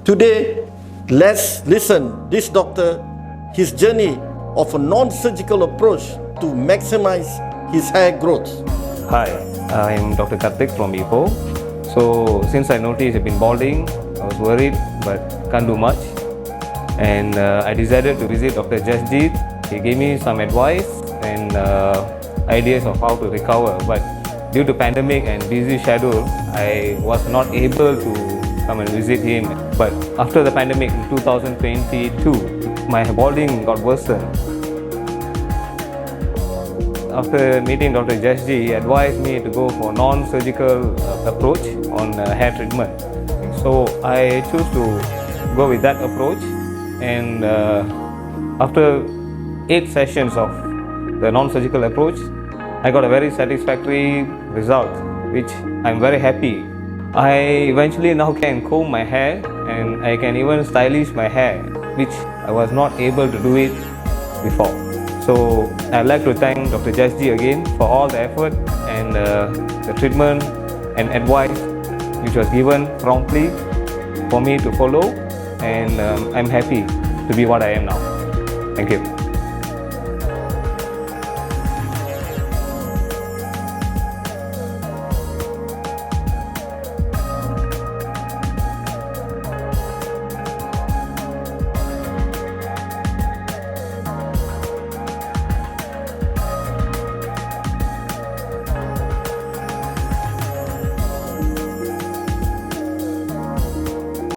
Today, let's listen this doctor, his journey of a non-surgical approach to maximize his hair growth. Hi, I'm Dr. Kartik from Ipoh. So since I noticed I've been balding, I was worried but can't do much. And I decided to visit Dr. JasG. He gave me some advice and ideas of how to recover. But due to pandemic and busy schedule, I was not able to come and visit him. But after the pandemic in 2022, my balding got worsened. After meeting Dr. JasG, he advised me to go for non-surgical approach on hair treatment. So I chose to go with that approach, and after 8 sessions of the non-surgical approach, I got a very satisfactory result, which I'm very happy. I eventually now can comb my hair and I can even stylish my hair, which I was not able to do it before. So I'd like to thank Dr. JasG again for all the effort and the treatment and advice which was given promptly for me to follow, and I'm happy to be what I am now. Thank you.